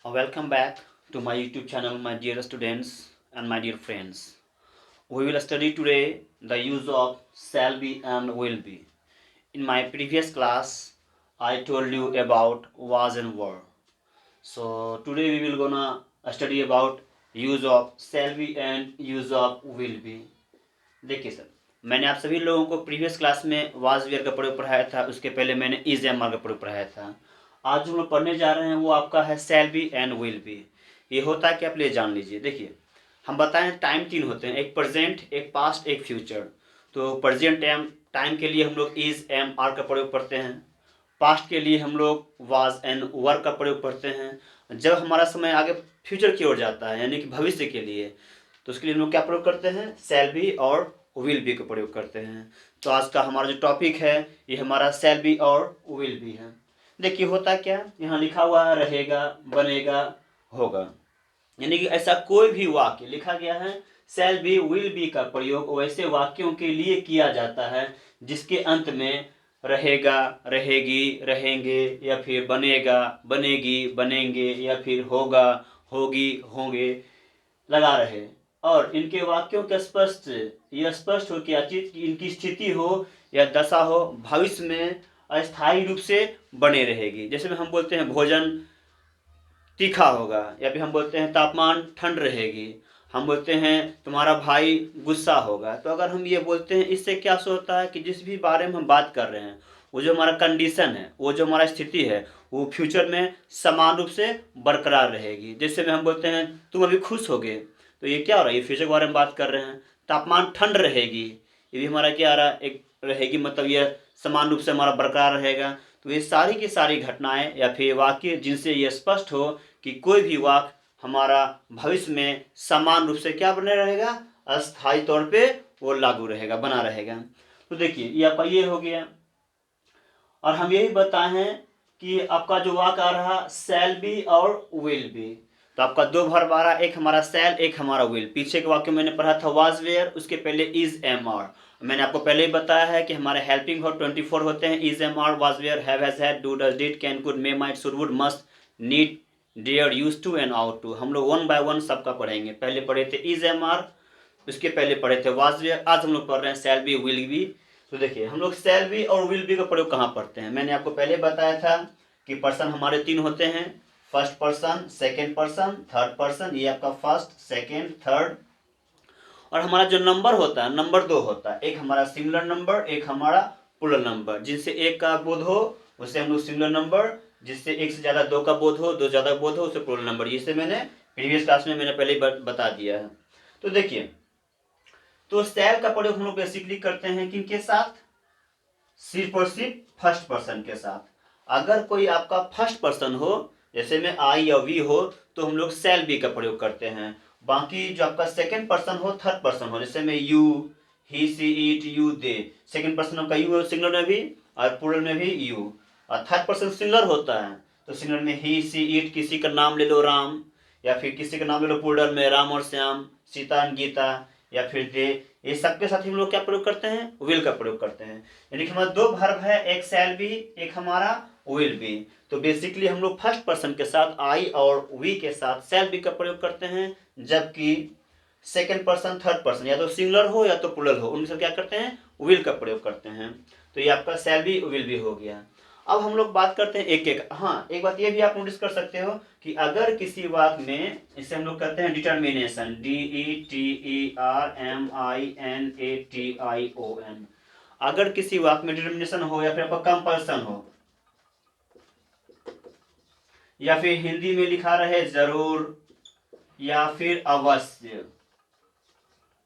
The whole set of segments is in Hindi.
Welcome back to my YouTube channel, my dear students and my dear friends. We will study today the use of shall be and will be. In my previous class, I told you about was and were. So today we will gonna study about use of shall be and use of will be. देखिए सर, मैंने आप सभी लोगों को प्रीवियस क्लास में वाज वेयर का प्रयोग पढ़ाया था। उसके पहले मैंने इज एम आर का प्रयोग पढ़ाया था। आज जो हम लोग पढ़ने जा रहे हैं वो आपका है shall be and will be. ये होता है कि आप ले जान लीजिए। देखिए, हम बताएं टाइम तीन होते हैं, एक प्रेजेंट, एक पास्ट, एक फ्यूचर। तो प्रेजेंट टाइम के लिए हम लोग इज एम आर का प्रयोग करते हैं। पास्ट के लिए हम लोग वाज एंड वर का प्रयोग करते हैं। जब हमारा समय आगे फ्यूचर की ओर जाता है यानी कि भविष्य के लिए, तो उसके लिए हम लोग क्या प्रयोग करते हैं? शैल बी और विल बी का प्रयोग करते हैं। तो आज का हमारा जो टॉपिक है ये हमारा शैल बी और विल बी है। देखिए होता क्या, यहाँ लिखा हुआ है रहेगा, बनेगा, होगा, यानी कि ऐसा कोई भी वाक्य लिखा गया है शैल बी विल बी का प्रयोग वैसे वाक्यों के लिए किया जाता है जिसके अंत में रहेगा, रहेगी, रहेंगे या फिर बनेगा, बनेगी, बनेंगे या फिर होगा, होगी, होंगे लगा रहे और इनके वाक्यों के स्पष्ट हो कि इनकी स्थिति हो या दशा हो भविष्य में अस्थायी रूप से बने रहेगी। जैसे में हम बोलते हैं भोजन तीखा होगा, या फिर हम बोलते हैं तापमान ठंड रहेगी, हम बोलते हैं तुम्हारा भाई गुस्सा होगा। तो अगर हम ये बोलते हैं, इससे क्या होता है कि जिस भी बारे में हम बात कर रहे हैं वो जो हमारा कंडीशन है, वो जो हमारा स्थिति है, वो फ्यूचर में समान रूप से बरकरार रहेगी। जैसे में हम बोलते हैं तुम अभी खुश होगे, तो ये क्या हो रहा है? ये फ्यूचर के बारे में बात कर रहे हैं। तापमान ठंड रहेगी, ये भी हमारा क्या आ रहा है? एक रहेगी, मतलब यह समान रूप से हमारा बरकरार रहेगा। तो ये सारी की सारी घटनाएं या फिर वाक्य जिनसे ये स्पष्ट हो कि कोई भी वाक्य हमारा भविष्य में समान रूप से क्या बने रहेगा? अस्थायी तौर पे वो लागू रहेगा, बना रहेगा। तो देखिए ये आपका ये हो गया। और हम यही बताए हैं कि आपका जो वाक्य आ रहा शैल बी और विल बी, तो आपका दो भर आ रहा, एक हमारा शैल, एक हमारा विल। पीछे के वाक्य मैंने पढ़ा था वाज वेयर, उसके पहले इज एम आर। मैंने आपको पहले ही बताया है कि हमारे हेल्पिंग वर्ब 24 होते हैं, is am are, was were, have has had, do does did, can could, may might, should would, must, need, dare, use to and ought to. हम लोग वन बाय वन सबका पढ़ेंगे। पहले पढ़े थे इज एम आर, उसके पहले पढ़े थे वाज वेयर, आज हम लोग पढ़ रहे हैं शैल बी विल बी। तो देखिए हम लोग शैल बी और विल बी का प्रयोग कहाँ पढ़ते हैं? मैंने आपको पहले बताया था कि पर्सन हमारे तीन होते हैं, first person, second person, third person. ये आपका फर्स्ट, सेकेंड, थर्ड। और हमारा जो नंबर होता है, नंबर दो होता है, एक हमारा सिंगुलर नंबर, एक हमारा प्लूरल नंबर। जिनसे एक का बोध हो उसे हम लोग सिंगुलर नंबर, जिससे एक से ज्यादा दो का बोध हो, दो ज्यादा बोध हो, उसे प्लूरल नंबर। जिसे मैंने प्रीवियस क्लास में मैंने पहले बता दिया है। तो देखिए, तो शैल का प्रयोग हम लोग बेसिकली करते हैं किनके साथ? सिर्फ और सिर्फ फर्स्ट पर्सन के साथ। अगर कोई आपका फर्स्ट पर्सन हो, जैसे में आई या वी हो, तो हम लोग शैल बी का प्रयोग करते हैं। बाकी जो आपका सेकंड पर्सन हो, थर्ड पर्सन हो, जैसे में you, he, she, it, you, they, second person का यू सिंगुलर में भी और प्लूरल में भी यू। और थर्ड पर्सन सिंगुलर होता है, तो सिंगुलर में ही, सी, इट, किसी का नाम ले लो राम, या फिर किसी का नाम ले लो प्लूरल में राम और श्याम, सीता और गीता, या फिर दे। ये सबके साथ हम लोग क्या प्रयोग करते हैं? विल का प्रयोग करते हैं। यानी कि हमारा दो वर्ब है, एक शैल बी, एक हमारा विल बी। तो बेसिकली हम लोग फर्स्ट पर्सन के साथ आई और वी के साथ शैल बी का प्रयोग करते हैं, जबकि सेकंड पर्सन, थर्ड पर्सन या तो सिंगुलर हो या तो प्लूरल हो, उनके साथ क्या करते हैं? विल का प्रयोग करते हैं। तो ये आपका शैल बी विल बी हो गया। अब हम लोग बात करते हैं एक एक। हाँ, एक बात ये भी आप नोटिस कर सकते हो कि अगर किसी वाक्य में, इसे हम लोग करते हैं डिटर्मिनेशन, DETERMINATION। अगर किसी वाक्य में डिटर्मिनेशन हो या फिर आपका कंपल्सन हो, या फिर हिंदी में लिखा रहे जरूर या फिर अवश्य,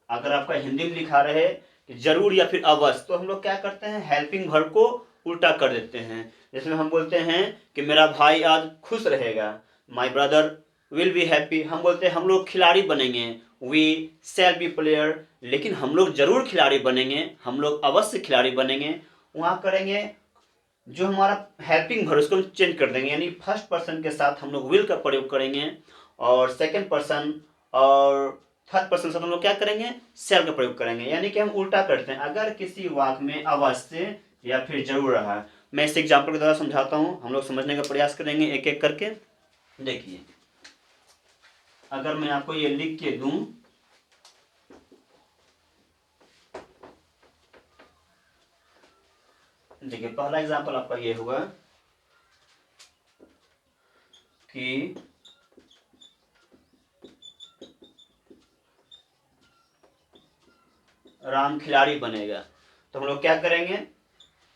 अगर आपका हिंदी में लिखा रहे कि जरूर या फिर अवश्य, तो हम लोग क्या करते हैं? हेल्पिंग वर्ब को उल्टा कर देते हैं। जैसे हम बोलते हैं कि मेरा भाई आज खुश रहेगा, my brother will be happy. हम बोलते हैं हम लोग खिलाड़ी बनेंगे, वी शैल बी प्लेयर। लेकिन हम लोग जरूर खिलाड़ी बनेंगे, हम लोग अवश्य खिलाड़ी बनेंगे, वहाँ करेंगे जो हमारा हेल्पिंग वर्ब उसको हम चेंज कर देंगे। यानी फर्स्ट पर्सन के साथ हम लोग विल का प्रयोग करेंगे और सेकंड पर्सन और थर्ड पर्सन के साथ हम लोग क्या करेंगे? शैल का प्रयोग करेंगे। यानी कि हम उल्टा करते हैं। अगर किसी वाक्य में अवश्य या फिर जरूर रहा है, मैं इस एग्जाम्पल के द्वारा समझाता हूँ, हम लोग समझने का प्रयास करेंगे एक एक करके। देखिए, अगर मैं आपको ये लिख के दूं, देखिए पहला एग्जांपल आपका ये होगा कि राम खिलाड़ी बनेगा। तो हम लोग क्या करेंगे,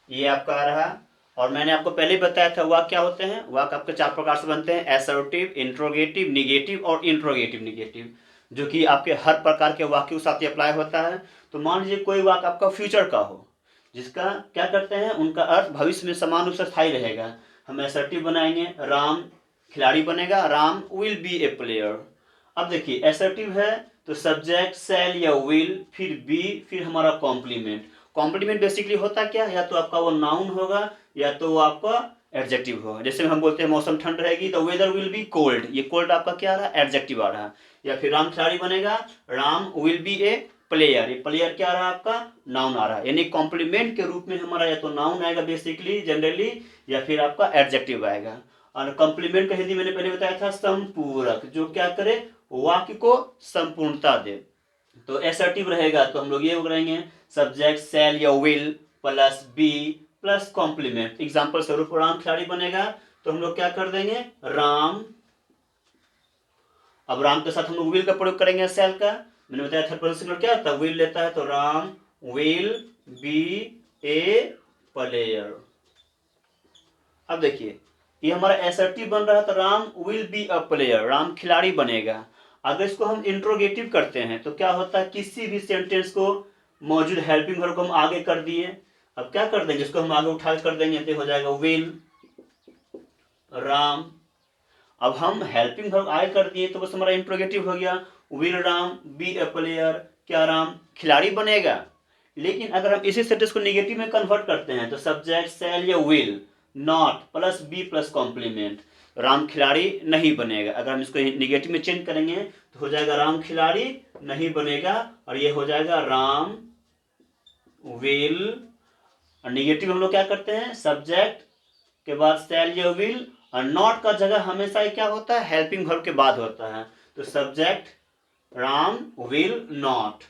ये आपका आ रहा, और मैंने आपको पहले ही बताया था वाक्य क्या होते हैं। वाक्य आपके 4 प्रकार से बनते हैं, असर्टिव, इंट्रोगेटिव, निगेटिव और इंट्रोगेटिव निगेटिव, जो कि आपके हर प्रकार के वाक्य के साथ अप्लाई होता है। तो मान लीजिए कोई वाक्य आपका फ्यूचर का हो, जिसका क्या करते हैं, उनका अर्थ भविष्य में समान रूप से स्थायी रहेगा। हम असर्टिव बनाएंगे, राम खिलाड़ी बनेगा, Ram will be a player. अब देखिए असर्टिव है तो सब्जेक्ट शैल या विल, फिर बी, फिर हमारा कॉम्प्लीमेंट। कॉम्प्लीमेंट बेसिकली होता क्या, या तो आपका वो नाउन होगा या तो वो आपका एडजेक्टिव होगा। जैसे हम बोलते हैं मौसम ठंड रहेगी तो वेदर विल बी कोल्ड, ये कोल्ड आपका क्या आ रहा है, एडजेक्टिव आ रहा है। या फिर राम खिलाड़ी बनेगा, Ram will be a player, ये प्लेयर क्या आ रहा है आपका, नाउन आ रहा है। यानी कॉम्प्लीमेंट के रूप में हमारा या तो नाउन आएगा बेसिकली जनरली, या फिर आपका एडजेक्टिव आएगा। और कॉम्प्लीमेंट का हिंदी मैंने पहले बताया था संपूरक, जो क्या करे, वाक्य को संपूर्णता दे। तो असर्टिव रहेगा तो हम लोग ये करेंगे सब्जेक्ट शैल या will plus be plus complement. Example स्वरूप राम खिलाड़ी बनेगा तो हम लोग क्या कर देंगे, राम, अब राम के साथ हम लोग विल का प्रयोग करेंगे शैल का। मैंने बताया थर्ड पर्सन सिंगुलर क्या होता है, विल लेता है, तो Ram will be a player. अब देखिए ये हमारा असर्टिव बन रहा है, तो Ram will be a player, Ram खिलाड़ी बनेगा। अगर इसको हम इंट्रोगेटिव करते हैं तो क्या होता है, किसी भी सेंटेंस को मौजूद हेल्पिंग वर्ब को हम आगे कर दिए, अब क्या कर देंगे, इसको हम आगे उठा कर देंगे तो हो जाएगा विल राम। अब हम हेल्पिंग वर्ब आगे कर दिए तो बस हमारा इंट्रोगेटिव हो गया, will Ram be a player, क्या राम खिलाड़ी बनेगा। लेकिन अगर हम इसी सेंटेंस को नेगेटिव में कन्वर्ट करते हैं तो सब्जेक्ट शैल या will not plus be plus complement, Ram खिलाड़ी नहीं बनेगा। अगर हम इसको नेगेटिव में चेंज करेंगे तो हो जाएगा राम खिलाड़ी नहीं बनेगा, और ये हो जाएगा राम विल। और नेगेटिव हम लोग क्या करते हैं, सब्जेक्ट के बाद शैल या विल, और नॉट का जगह हमेशा क्या होता है, हेल्पिंग वर्ब के बाद होता है। तो subject Ram will not,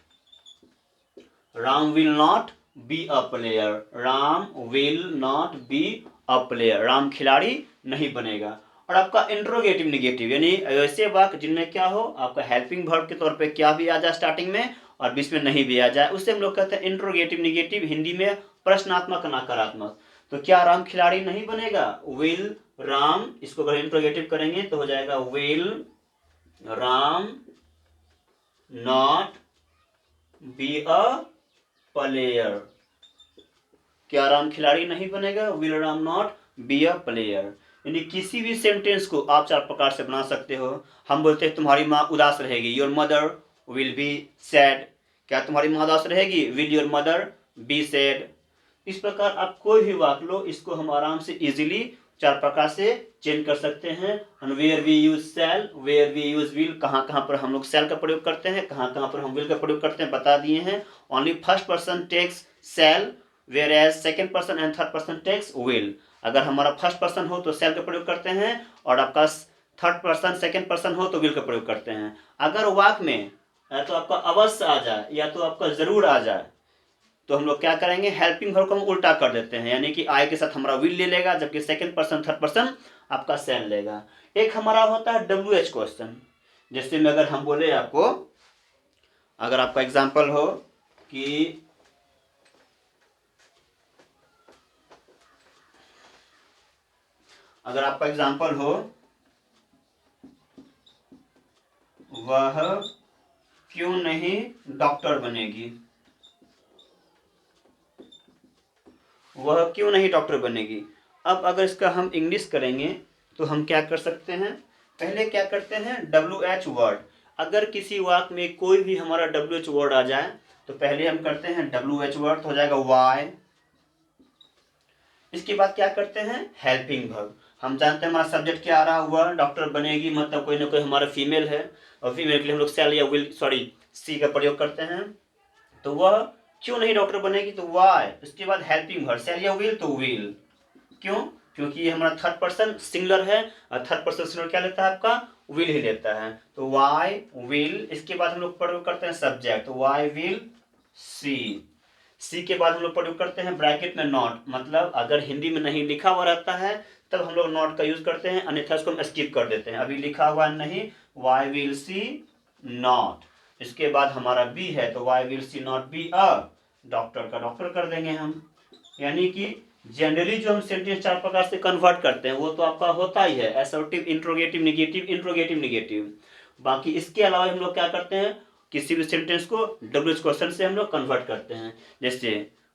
Ram will not be a player, Ram will not be a player, Ram खिलाड़ी नहीं बनेगा। और आपका इंट्रोगेटिव निगेटिव यानी ऐसे वाक्य जिनमें क्या हो, आपका हेल्पिंग वर्ब के तौर पे क्या भी आ जाए स्टार्टिंग में और बीच में नहीं भी आ जाए, उससे हम लोग कहते हैं इंट्रोगेटिव निगेटिव, हिंदी में प्रश्नात्मक नकारात्मक। तो क्या राम खिलाड़ी नहीं बनेगा, विल राम, इसको अगर इंट्रोगेटिव करेंगे तो हो जाएगा will Ram not be a player, क्या राम खिलाड़ी नहीं बनेगा, will Ram not be a player. यानी किसी भी सेंटेंस को आप 4 प्रकार से बना सकते हो। हम बोलते हैं तुम्हारी माँ उदास रहेगी, your mother will be sad, क्या तुम्हारी माँ उदास रहेगी, will your mother be sad. इस प्रकार आप कोई भी वाक्य लो, इसको हम आराम से इजीली 4 प्रकार से चेंज कर सकते हैं। Where we use shall, where we use will, कहाँ कहाँ पर हम लोग शैल का प्रयोग करते हैं, कहाँ कहाँ पर हम विल का प्रयोग करते हैं बता दिए हैं। Only first person takes shall, whereas second person and third person takes will. अगर हमारा फर्स्ट पर्सन हो तो शैल का प्रयोग करते हैं, और आपका थर्ड पर्सन सेकेंड पर्सन हो तो विल का प्रयोग करते हैं। अगर वाक्य में या तो आपका अवश्य आ जाए या तो आपका जरूर आ जाए तो हम लोग क्या करेंगे, हेल्पिंग वर्ब को हम उल्टा कर देते हैं, यानी कि आई के साथ हमारा विल ले लेगा, जबकि सेकंड पर्सन थर्ड पर्सन आपका शैल लेगा। एक हमारा होता है WH क्वेश्चन, जैसे में अगर हम बोले आपको, अगर आपका एग्जांपल हो कि अगर आपका एग्जांपल हो वह क्यों नहीं डॉक्टर बनेगी, वह क्यों नहीं डॉक्टर बनेगी। अब अगर इसका हम इंग्लिश करेंगे तो हम क्या कर सकते हैं, पहले क्या करते हैं WH वर्ड। अगर किसी वाक्य में कोई भी हमारा WH वर्ड आ जाए तो पहले हम करते हैं WH वर्ड, तो हो जाएगा वाई। इसके बाद क्या करते हैं हेल्पिंग वर्ब। हम जानते हैं हमारा सब्जेक्ट क्या आ रहा हुआ, डॉक्टर बनेगी, मतलब कोई ना कोई हमारा फीमेल है, और फीमेल के लिए हम लोग शैल या विल सी का प्रयोग करते हैं। तो वह क्यों नहीं डॉक्टर बनेगी तो वाई, उसके बाद हेल्पिंग वर्ब शैल या विल तो विल। क्यों, क्योंकि ये हमारा थर्ड पर्सन सिंगुलर है, और थर्ड पर्सन सिंगुलर क्या लेता है आपका विल ही लेता है। तो वाई विल, इसके बाद हम लोग प्रयोग करते हैं सब्जेक्ट, वाई विल सी। सी के बाद हम लोग प्रयोग करते हैं ब्रैकेट में नॉट, मतलब अगर हिंदी में नहीं लिखा हुआ रहता है तब हम लोग नॉट का यूज करते हैं, अन्यथा उसको हम स्किप कर देते हैं। अभी लिखा हुआ नहीं, वाई विल सी नॉट। इसके बाद हमारा बी है, तो why will she not be a doctor, का डॉक्टर कर देंगे हम। यानी कि जनरली जो हम सेंटेंस 4 प्रकार से कन्वर्ट करते हैं वो तो आपका होता ही है, assertive, interrogative, negative, interrogative, negative. बाकी इसके अलावा हम लोग क्या करते हैं, किसी भी सेंटेंस को डब्ल्यूएच क्वेश्चन से हम लोग कन्वर्ट करते हैं। जैसे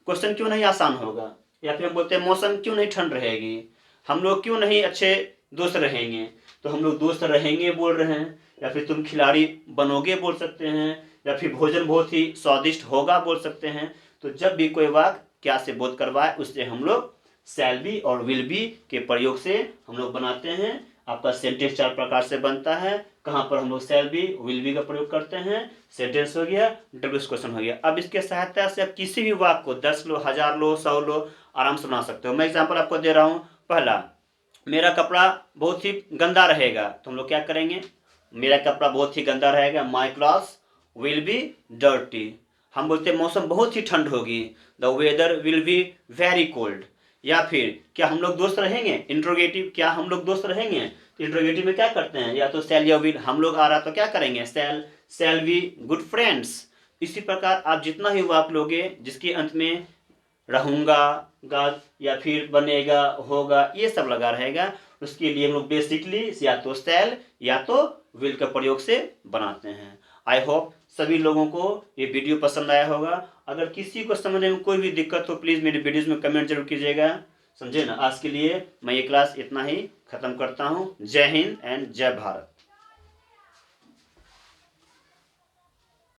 क्वेश्चन क्यों नहीं आसान होगा, या फिर हम बोलते हैं मौसम क्यों नहीं ठंड रहेगी, हम लोग क्यों नहीं अच्छे दोस्त रहेंगे, तो हम लोग दोस्त रहेंगे बोल रहे हैं, या फिर तुम खिलाड़ी बनोगे बोल सकते हैं, या फिर भोजन बहुत ही स्वादिष्ट होगा बोल सकते हैं। तो जब भी कोई वाक्य क्या से बोध करवाए उससे हम लोग शैल बी और विल बी के प्रयोग से हम लोग बनाते हैं। आपका सेंटेंस 4 प्रकार से बनता है। कहाँ पर हम लोग शैल बी विल बी का प्रयोग करते हैं, सेंटेंस हो गया, डब्ल्यूएच क्वेश्चन हो गया। अब इसके सहायता से आप किसी भी वाक्य को 10 लो, 1000 लो, 100 लो, आराम से बना सकते हो। मैं एग्जाम्पल आपको दे रहा हूँ। पहला, मेरा कपड़ा बहुत ही गंदा रहेगा, तो हम लोग क्या करेंगे, मेरा कपड़ा बहुत ही गंदा रहेगा, my clothes will be dirty. हम बोलते हैं मौसम बहुत ही ठंड होगी, the weather will be very cold. या फिर क्या हम लोग दोस्त रहेंगे, इंट्रोगेटिव, क्या हम लोग दोस्त रहेंगे, तो इंट्रोगेटिव में क्या करते हैं, या तो शैल या विल, हम लोग आ रहा तो क्या करेंगे, शैल बी गुड फ्रेंड्स। इसी प्रकार आप जितना ही वाक्य लोगे जिसके अंत में रहूंगा, गा, या फिर बनेगा, होगा, ये सब लगा रहेगा, उसके लिए हम लोग बेसिकली या तो शैल या तो विल का प्रयोग से बनाते हैं। आई होप सभी लोगों को ये वीडियो पसंद आया होगा। अगर किसी को समझने में कोई भी दिक्कत हो प्लीज़ मेरी वीडियोज़ में कमेंट जरूर कीजिएगा, समझे ना। आज के लिए मैं ये क्लास इतना ही ख़त्म करता हूँ। जय हिंद एंड जय भारत।